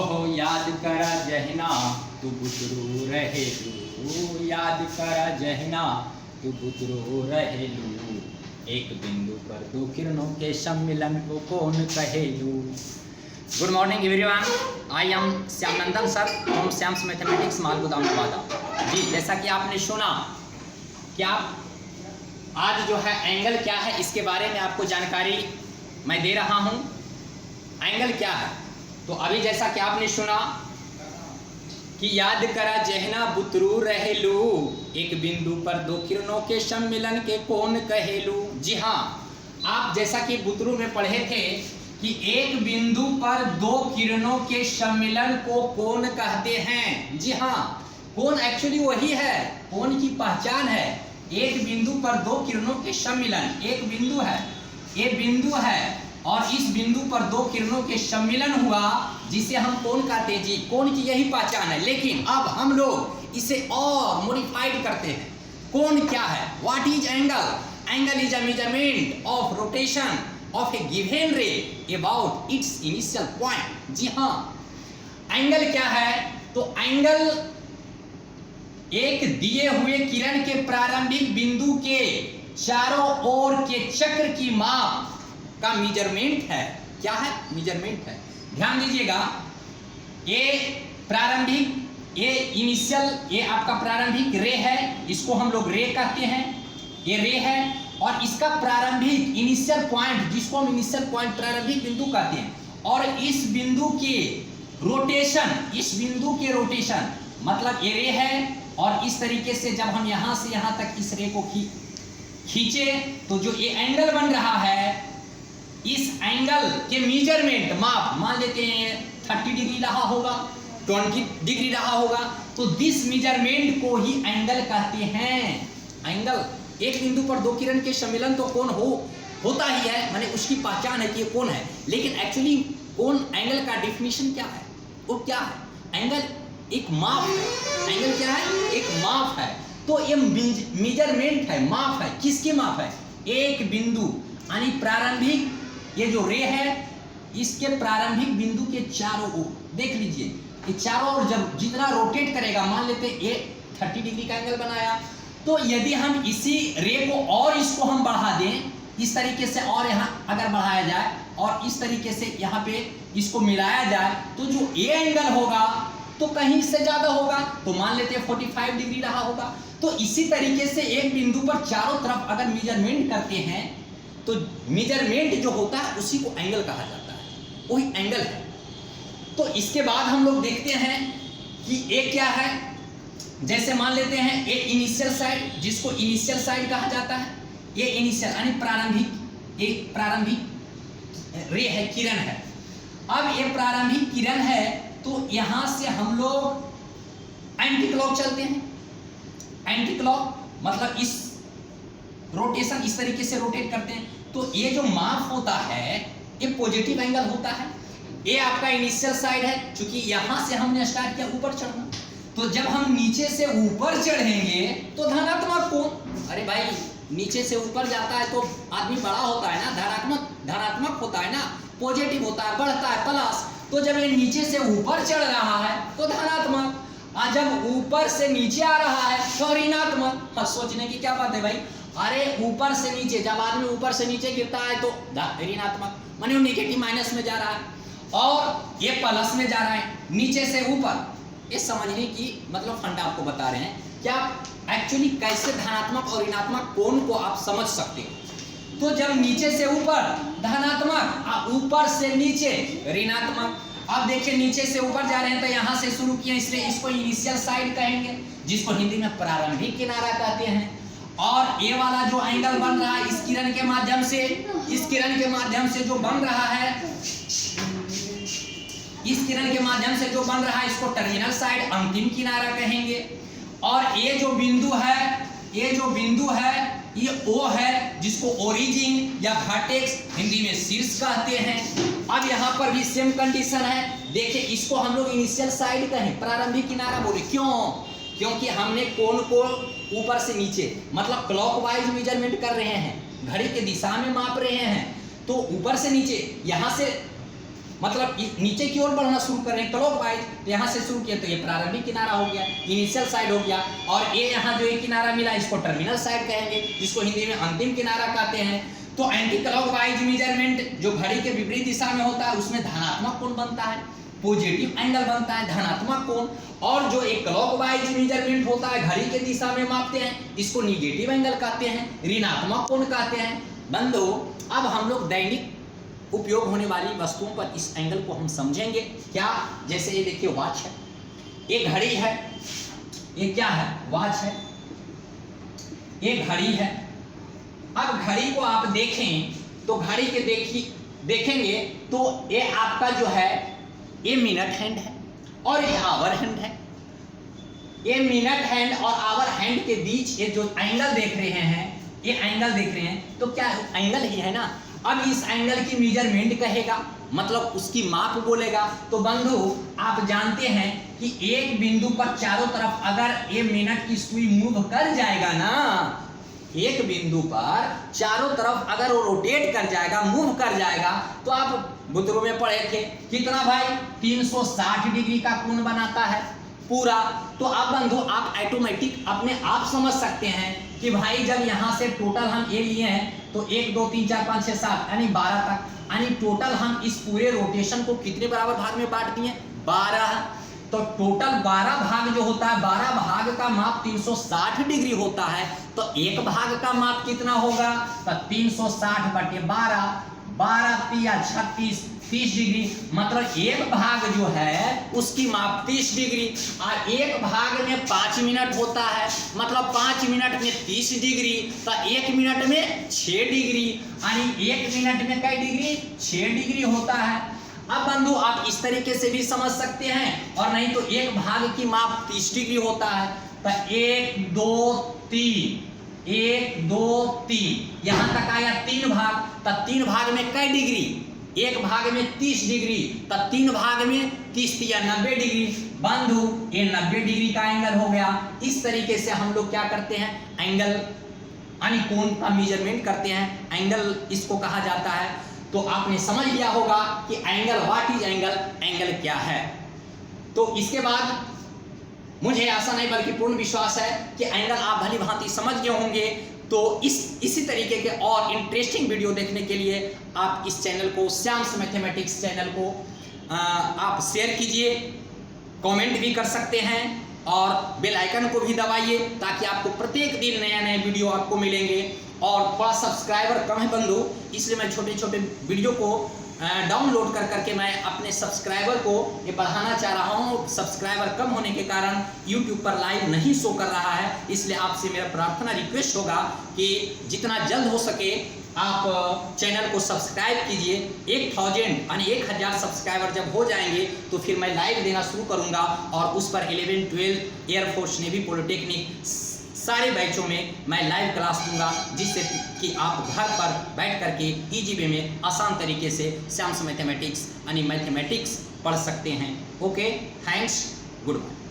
हो याद करा जहना तू बुतरू रहेलू, याद करा जहना तू बुतरू रहेलू, एक बिंदु पर दो किरणों के सम्मिलन को कौन कहेलू। Good morning everyone, I am Shyam Nandan sir from Shyam's mathematics Malgodam Nawada. जी, जैसा कि आपने सुना कि आप आज जो है एंगल क्या है इसके बारे में आपको जानकारी मैं दे रहा हूं। एंगल क्या है, तो अभी जैसा कि आपने सुना कि याद करा जहना बुतरू रहेलू, एक बिंदु पर दो किरणों के सम्मिलन के कौन कहेलू। जी हाँ, आप जैसा कि बुतरू में पढ़े थे कि एक बिंदु पर दो किरणों के सम्मिलन को कौन कहते हैं। जी हाँ, कौन एक्चुअली वही है, कौन की पहचान है। एक बिंदु पर दो किरणों के सम्मिलन, एक बिंदु है, ये बिंदु है और इस बिंदु पर दो किरणों के सम्मिलन हुआ जिसे हम कौन कहते हैं। जी, कौन की यही पहचान है, लेकिन अब हम लोग इसे और मॉडिफाइड करते हैं। कौन क्या है, what is angle. Angle is a measurement of rotation of A given रे अबाउट इट्स इनिशियल पॉइंट। जी हाँ, एंगल क्या है, तो एंगल एक दिए हुए किरण के प्रारंभिक बिंदु के चारों ओर के चक्र की माप का मेजरमेंट है। क्या है, मेजरमेंट है। ध्यान दीजिएगा, ये प्रारंभिक, ये इनिशियल, ये आपका प्रारंभिक रे है, इसको हम लोग रे कहते हैं, ये रे है। और इसका प्रारंभिक इनिशियल पॉइंट, जिसको हम इनिशियल पॉइंट प्रारंभिक बिंदु कहते हैं, और इस बिंदु के रोटेशन, इस बिंदु के रोटेशन मतलब ये रे है। और इस तरीके से जब हम यहां से यहां तक इस रे को खींचे तो जो ये एंगल बन रहा है, इस एंगल के मेजरमेंट माप मान लेते हैं 30 डिग्री रहा होगा, 20 डिग्री रहा होगा, तो दिस मेजरमेंट को ही एंगल कहते हैं। एंगल, एक बिंदु पर दो किरण के सम्मिलन तो कौन होता ही है, माने उसकी पहचान है कि ये कौन है। लेकिन एक्चुअली कौन, एंगल का डेफिनेशन क्या है, वो क्या है। एंगल एक माप है। एंगल क्या है, एक माप है। तो ये मेजरमेंट है, माप है। किसकी माप है, एक बिंदु यानी प्रारंभिक, ये जो रे है इसके प्रारंभिक बिंदु के चारों ओर देख लीजिए, ये चारों ओर जब जितना रोटेट करेगा, मान लेते ये 30 डिग्री का एंगल बनाया, तो यदि हम इसी रे को और इसको हम बढ़ा दें इस तरीके से, और यहाँ अगर बढ़ाया जाए और इस तरीके से यहाँ पे इसको मिलाया जाए, तो जो ये एंगल होगा तो कहीं से ज्यादा होगा, तो मान लेते 45 डिग्री रहा होगा। तो इसी तरीके से एक बिंदु पर चारों तरफ अगर मेजरमेंट करते हैं तो मेजरमेंट जो होता है उसी को एंगल कहा जाता है, वही एंगल है। तो इसके बाद हम लोग देखते हैं कि ये क्या है। जैसे मान लेते हैं ये इनिशियल साइड, जिसको इनिशियल साइड कहा जाता है, ये इनिशियल यानी प्रारंभिक, एक प्रारंभिक रे है, किरण है। अब ये प्रारंभिक किरण है, तो यहां से हम लोग एंटी क्लॉक चलते हैं। एंटी क्लॉक मतलब इस रोटेशन, इस तरीके से रोटेट करते हैं, तो ये जो माप होता है ये पॉजिटिव एंगल होता है। ये आपका इनिशियल साइड है, क्योंकि यहां से हमने स्टार्ट किया ऊपर चढ़ना, तो जब हम नीचे से ऊपर चढ़ेंगे तो धनात्मक कोण। अरे भाई, नीचे से ऊपर जाता है तो आदमी बड़ा होता है ना, धनात्मक होता है ना, पॉजिटिव होता है, बढ़ता है, प्लस। तो जब ये नीचे से ऊपर चढ़ रहा है तो धनात्मक, और जब ऊपर से नीचे आ रहा है तो ऋणात्मक। सोचने की क्या बात है भाई, अरे ऊपर से नीचे, जब आदमी ऊपर से नीचे गिरता है तो ऋणात्मक, माने वो नेगेटिव माइनस में जा रहा है, और ये प्लस में जा रहा है, नीचे से ऊपर। ये समझने की मतलब फंडा आपको बता रहे हैं कि आप एक्चुअली कैसे धनात्मक और ऋणात्मक कोण को आप समझ सकते हो। तो जब नीचे से ऊपर धनात्मक, ऊपर से नीचे ऋणात्मक। अब देखिए, नीचे से ऊपर जा रहे हैं तो यहाँ से शुरू किया, इसलिए इसको इनिशियल साइड कहेंगे, जिसको हिंदी में प्रारंभिक किनारा कहते हैं। और ये वाला जो एंगल बन रहा है इस किरण के माध्यम से, इस किरण के माध्यम से जो बन रहा है, इस किरण के माध्यम से जो बन रहा है, इसको टर्मिनल साइड, अंतिम किनारा कहेंगे। और ये जो बिंदु है, ये जो बिंदु है ये ओ है, जिसको ओरिजिन या वर्टेक्स हिंदी में शीर्ष कहते हैं। अब यहाँ पर भी सेम कंडीशन है। देखिए, इसको हम लोग इनिशियल साइड कहें, प्रारंभिक किनारा बोले। क्यों, क्योंकि हमने कोण को ऊपर से नीचे मतलब क्लॉकवाइज मेजरमेंट कर रहे हैं, घड़ी के दिशा में माप रहे हैं, तो ऊपर से नीचे, यहाँ से मतलब नीचे की ओर बढ़ना शुरू कर रहे हैं क्लॉकवाइज। यहाँ से शुरू किया तो ये प्रारंभिक किनारा हो गया, इनिशियल साइड हो गया, और ये यहाँ जो एक किनारा मिला इसको टर्मिनल साइड कहेंगे, जिसको हिंदी में अंतिम किनारा कहते हैं। तो एंटी क्लॉकवाइज मेजरमेंट जो घड़ी के विपरीत दिशा में होता है उसमें धनात्मक कोण बनता है, पॉजिटिव एंगल बनता है, धनात्मक कोण। और जो एक क्लॉकवाइज मेजरमेंट होता है घड़ी के दिशा में मापते हैं, इसको निगेटिव एंगल कहते हैं, ऋणात्मक कोण कहते हैं। बंधु अब हम लोग दैनिक उपयोग होने वाली वस्तुओं पर इस एंगल को हम समझेंगे क्या। जैसे ये देखिए वॉच है, ये घड़ी है, ये क्या है, वॉच है, ये घड़ी है। अब घड़ी को आप देखें तो घड़ी के देखेंगे तो ये आपका जो है ये मिनट हैंड है और ये आवर हैंड है। ये मिनट हैंड और आवर हैंड के बीच ये जो एंगल देख रहे हैं, ये एंगल देख रहे हैं तो क्या एंगल ही है ना। अब इस एंगल की मेजरमेंट कहेगा, मतलब उसकी माप बोलेगा। तो बंधु आप जानते हैं कि एक बिंदु पर चारों तरफ अगर ये मिनट की सुई मूव कर जाएगा ना, एक बिंदु पर चारों तरफ अगर वो रोटेट कर जाएगा, मूव कर जाएगा, तो आप बुतरू में पढ़े थे कितना भाई 360 डिग्री का कोण बनाता है पूरा। तो अब बंधु आप ऑटोमेटिक अपने आप समझ सकते हैं कि भाई जब यहाँ से टोटल हम ये लिए हैं तो 1 2 3 4 5 6 7 यानी 12 तक, यानी टोटल हम इस पूरे रोटेशन को कितने बराबर भाग में बांट दिए, 12। तो टोटल 12 भाग जो होता है, 12 भाग का माप 360 डिग्री होता है। तो एक भाग का माप कितना होगा, तो 360 बटे 12, 12 तिया 36, 30 डिग्री। मतलब एक भाग जो है उसकी माप 30 डिग्री, और एक भाग में 5 मिनट होता है, मतलब 5 मिनट में 30 डिग्री, तो 1 मिनट में 6 डिग्री, यानी 1 मिनट में कई डिग्री, 6 डिग्री होता है। अब बंधु आप इस तरीके से भी समझ सकते हैं, और नहीं तो एक भाग की माप 30 डिग्री होता है, तो 1 2 3, 1 2 3 यहाँ तक आया 3 भाग, तो 3 भाग में कई डिग्री, एक भाग में 30 डिग्री, तो 3 भाग में 30 या 90 डिग्री। बंधु ये 90 डिग्री का एंगल हो गया। इस तरीके से हम लोग क्या करते हैं, एंगल यानी कोण का मेजरमेंट करते हैं, एंगल इसको कहा जाता है। तो आपने समझ लिया होगा कि angle, what is angle, angle क्या है। तो इसके बाद मुझे आशा नहीं बल्कि पूर्ण विश्वास है कि एंगल आप भली भांति समझ गए होंगे। तो इसी तरीके के और इंटरेस्टिंग वीडियो देखने के लिए आप इस चैनल को, श्याम्स मैथमेटिक्स चैनल को आप शेयर कीजिए, कमेंट भी कर सकते हैं, और बेल आइकन को भी दबाइए ताकि आपको प्रत्येक दिन नया नया वीडियो आपको मिलेंगे। और थोड़ा सब्सक्राइबर कम है बंधु, इसलिए मैं छोटे छोटे वीडियो को डाउनलोड कर करके मैं अपने सब्सक्राइबर को ये बढ़ाना चाह रहा हूँ। सब्सक्राइबर कम होने के कारण YouTube पर लाइव नहीं शो कर रहा है, इसलिए आपसे मेरा प्रार्थना रिक्वेस्ट होगा कि जितना जल्द हो सके आप चैनल को सब्सक्राइब कीजिए। 1000 यानी 1000 सब्सक्राइबर जब हो जाएंगे तो फिर मैं लाइव देना शुरू करूँगा, और उस पर 11 12 एयरफोर्स नेवी पॉलिटेक्निक सारे बैचों में मैं लाइव क्लास दूंगा, जिससे कि आप घर पर बैठ करके इजी वे में आसान तरीके से श्याम्स मैथमेटिक्स यानी मैथमेटिक्स पढ़ सकते हैं। Okay, thanks, good bye.